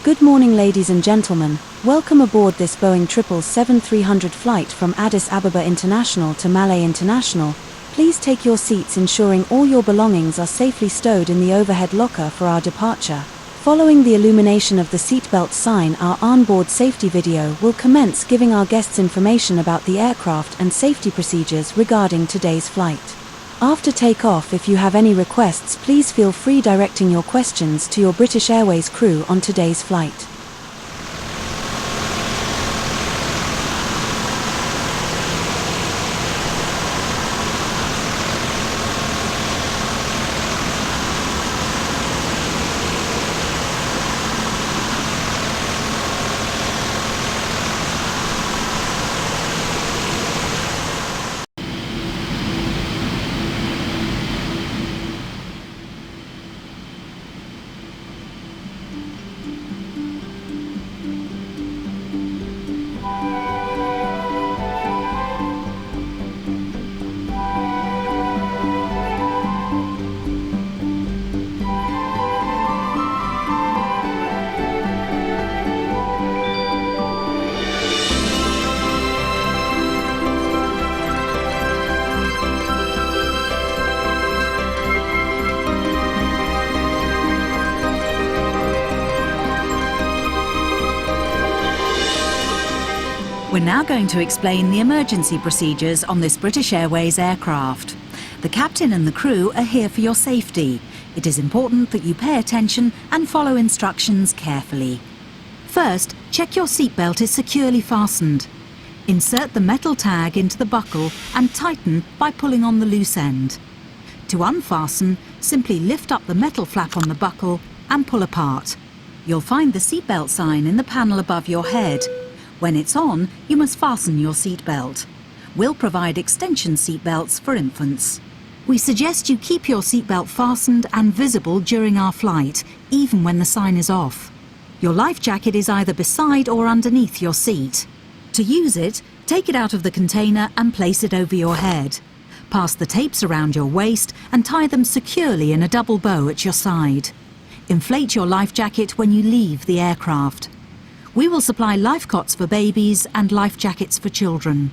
Good morning, ladies and gentlemen. Welcome aboard this Boeing 777-300 flight from Addis Ababa International to Malé International. Please take your seats, ensuring all your belongings are safely stowed in the overhead locker for our departure. Following the illumination of the seatbelt sign, our onboard safety video will commence, giving our guests information about the aircraft and safety procedures regarding today's flight. After takeoff, if you have any requests, please feel free directing your questions to your British Airways crew on today's flight. We're now going to explain the emergency procedures on this British Airways aircraft. The captain and the crew are here for your safety. It is important that you pay attention and follow instructions carefully. First, check your seatbelt is securely fastened. Insert the metal tag into the buckle and tighten by pulling on the loose end. To unfasten, simply lift up the metal flap on the buckle and pull apart. You'll find the seatbelt sign in the panel above your head. When it's on, you must fasten your seatbelt. We'll provide extension seatbelts for infants. We suggest you keep your seatbelt fastened and visible during our flight, even when the sign is off. Your life jacket is either beside or underneath your seat. To use it, take it out of the container and place it over your head. Pass the tapes around your waist and tie them securely in a double bow at your side. Inflate your life jacket when you leave the aircraft. We will supply life cots for babies and life jackets for children.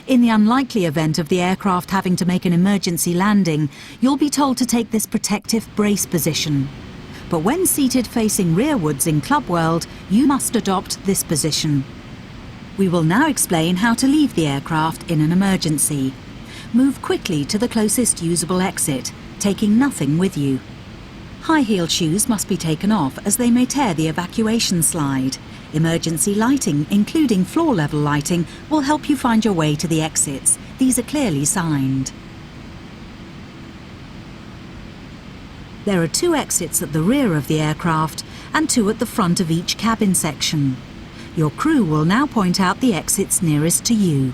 In the unlikely event of the aircraft having to make an emergency landing, you'll be told to take this protective brace position. But when seated facing rearwards in Club World, you must adopt this position. We will now explain how to leave the aircraft in an emergency. Move quickly to the closest usable exit, taking nothing with you. High-heeled shoes must be taken off as they may tear the evacuation slide. Emergency lighting, including floor-level lighting, will help you find your way to the exits. These are clearly signed. There are 2 exits at the rear of the aircraft and 2 at the front of each cabin section. Your crew will now point out the exits nearest to you.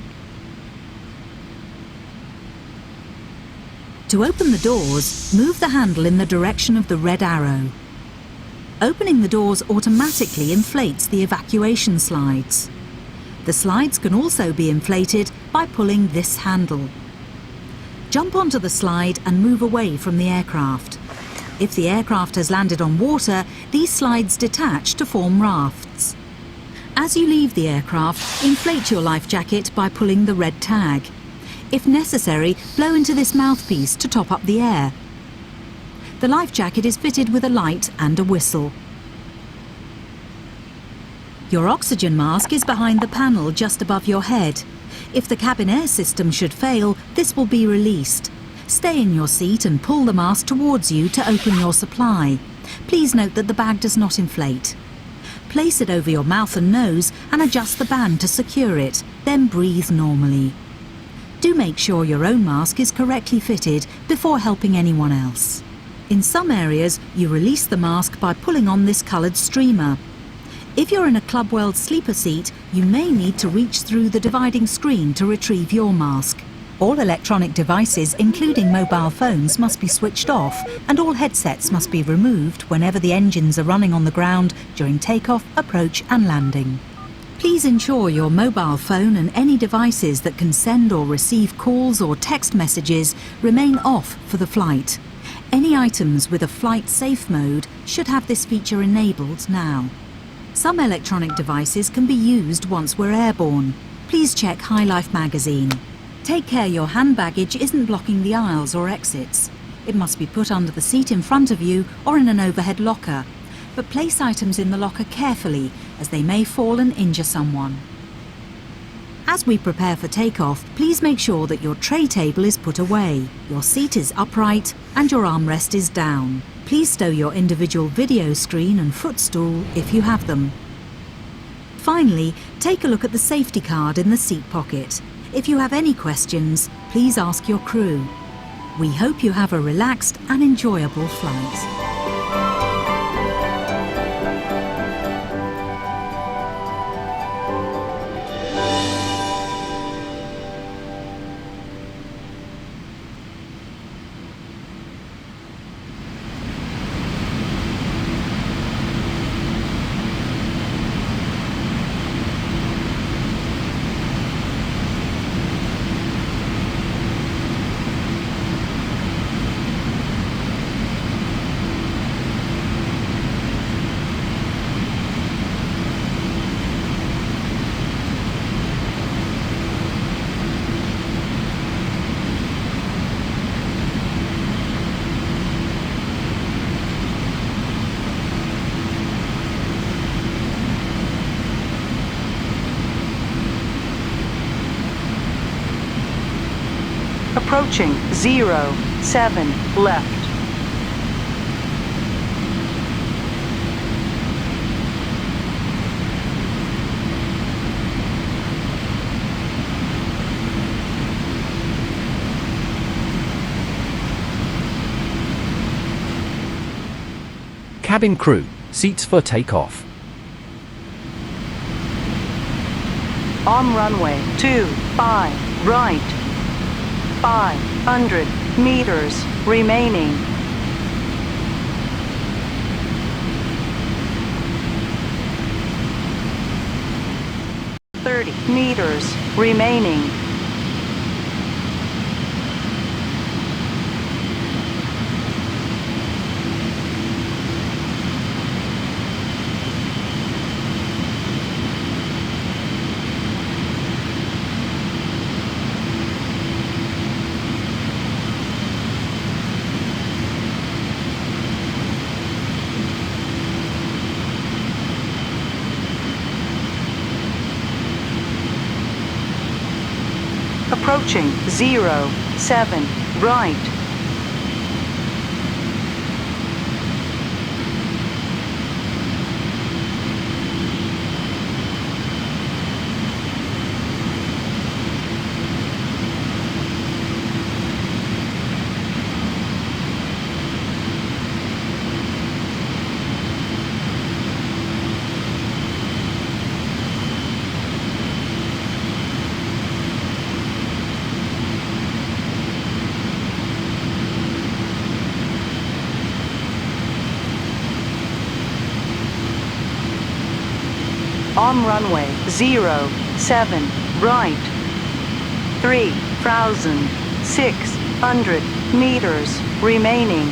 To open the doors, move the handle in the direction of the red arrow. Opening the doors automatically inflates the evacuation slides. The slides can also be inflated by pulling this handle. Jump onto the slide and move away from the aircraft. If the aircraft has landed on water, these slides detach to form rafts. As you leave the aircraft, inflate your life jacket by pulling the red tag. If necessary, blow into this mouthpiece to top up the air. The life jacket is fitted with a light and a whistle. Your oxygen mask is behind the panel just above your head. If the cabin air system should fail, this will be released. Stay in your seat and pull the mask towards you to open your supply. Please note that the bag does not inflate. Place it over your mouth and nose and adjust the band to secure it, then breathe normally. Do make sure your own mask is correctly fitted before helping anyone else. In some areas, you release the mask by pulling on this coloured streamer. If you're in a Club World sleeper seat, you may need to reach through the dividing screen to retrieve your mask. All electronic devices, including mobile phones, must be switched off, and all headsets must be removed whenever the engines are running on the ground during takeoff, approach and landing. Please ensure your mobile phone and any devices that can send or receive calls or text messages remain off for the flight. Any items with a flight safe mode should have this feature enabled now. Some electronic devices can be used once we're airborne. Please check High Life magazine. Take care your hand baggage isn't blocking the aisles or exits. It must be put under the seat in front of you or in an overhead locker. But place items in the locker carefully, as they may fall and injure someone. As we prepare for takeoff, please make sure that your tray table is put away, your seat is upright and your armrest is down. Please stow your individual video screen and footstool if you have them. Finally, take a look at the safety card in the seat pocket. If you have any questions, please ask your crew. We hope you have a relaxed and enjoyable flight. Approaching 07 left. Cabin crew, seats for takeoff. On runway 25 right. 500 meters remaining. meters remaining. Approaching 07 right. On runway 07 right. 3,600 meters remaining.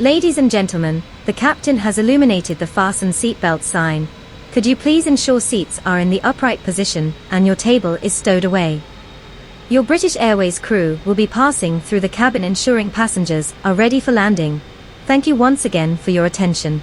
Ladies and gentlemen, the captain has illuminated the fasten seatbelt sign. Could you please ensure seats are in the upright position and your table is stowed away? Your British Airways crew will be passing through the cabin ensuring passengers are ready for landing. Thank you once again for your attention.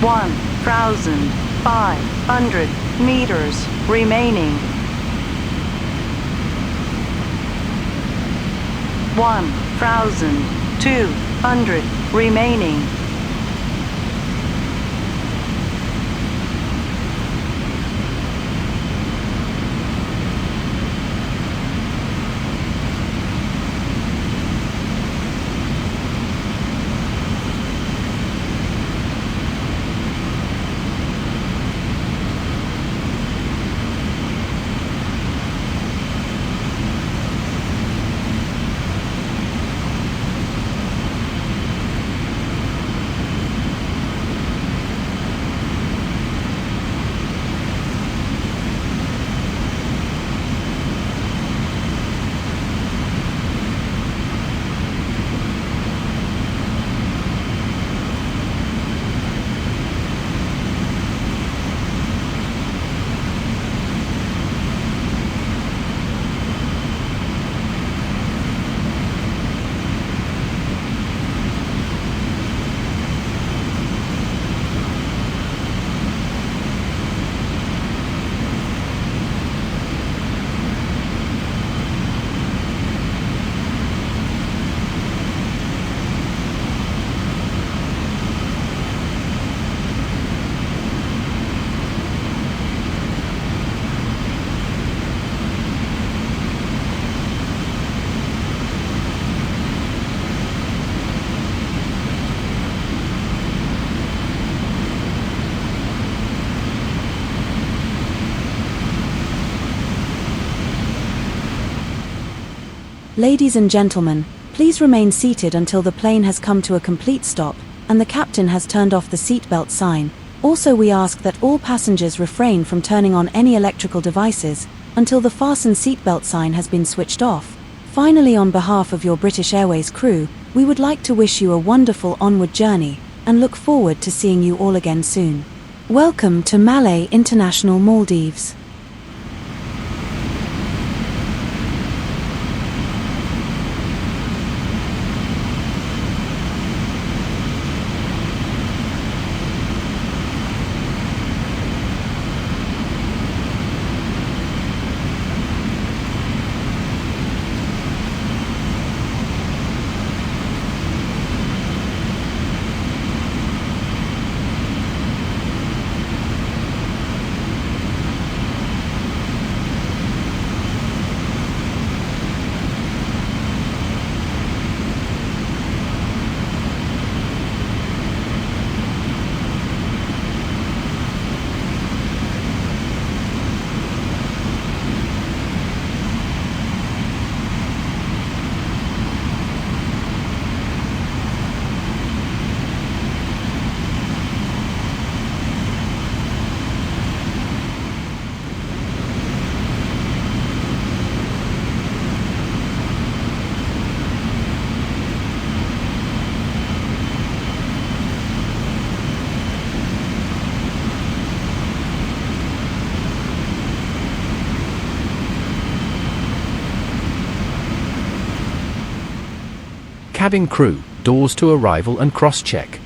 1,500 meters remaining. 1,200 remaining. Ladies and gentlemen, please remain seated until the plane has come to a complete stop and the captain has turned off the seatbelt sign. Also, we ask that all passengers refrain from turning on any electrical devices until the fasten seatbelt sign has been switched off. Finally, on behalf of your British Airways crew, we would like to wish you a wonderful onward journey and look forward to seeing you all again soon. Welcome to Malé International, Maldives. Cabin crew, doors to arrival and cross-check.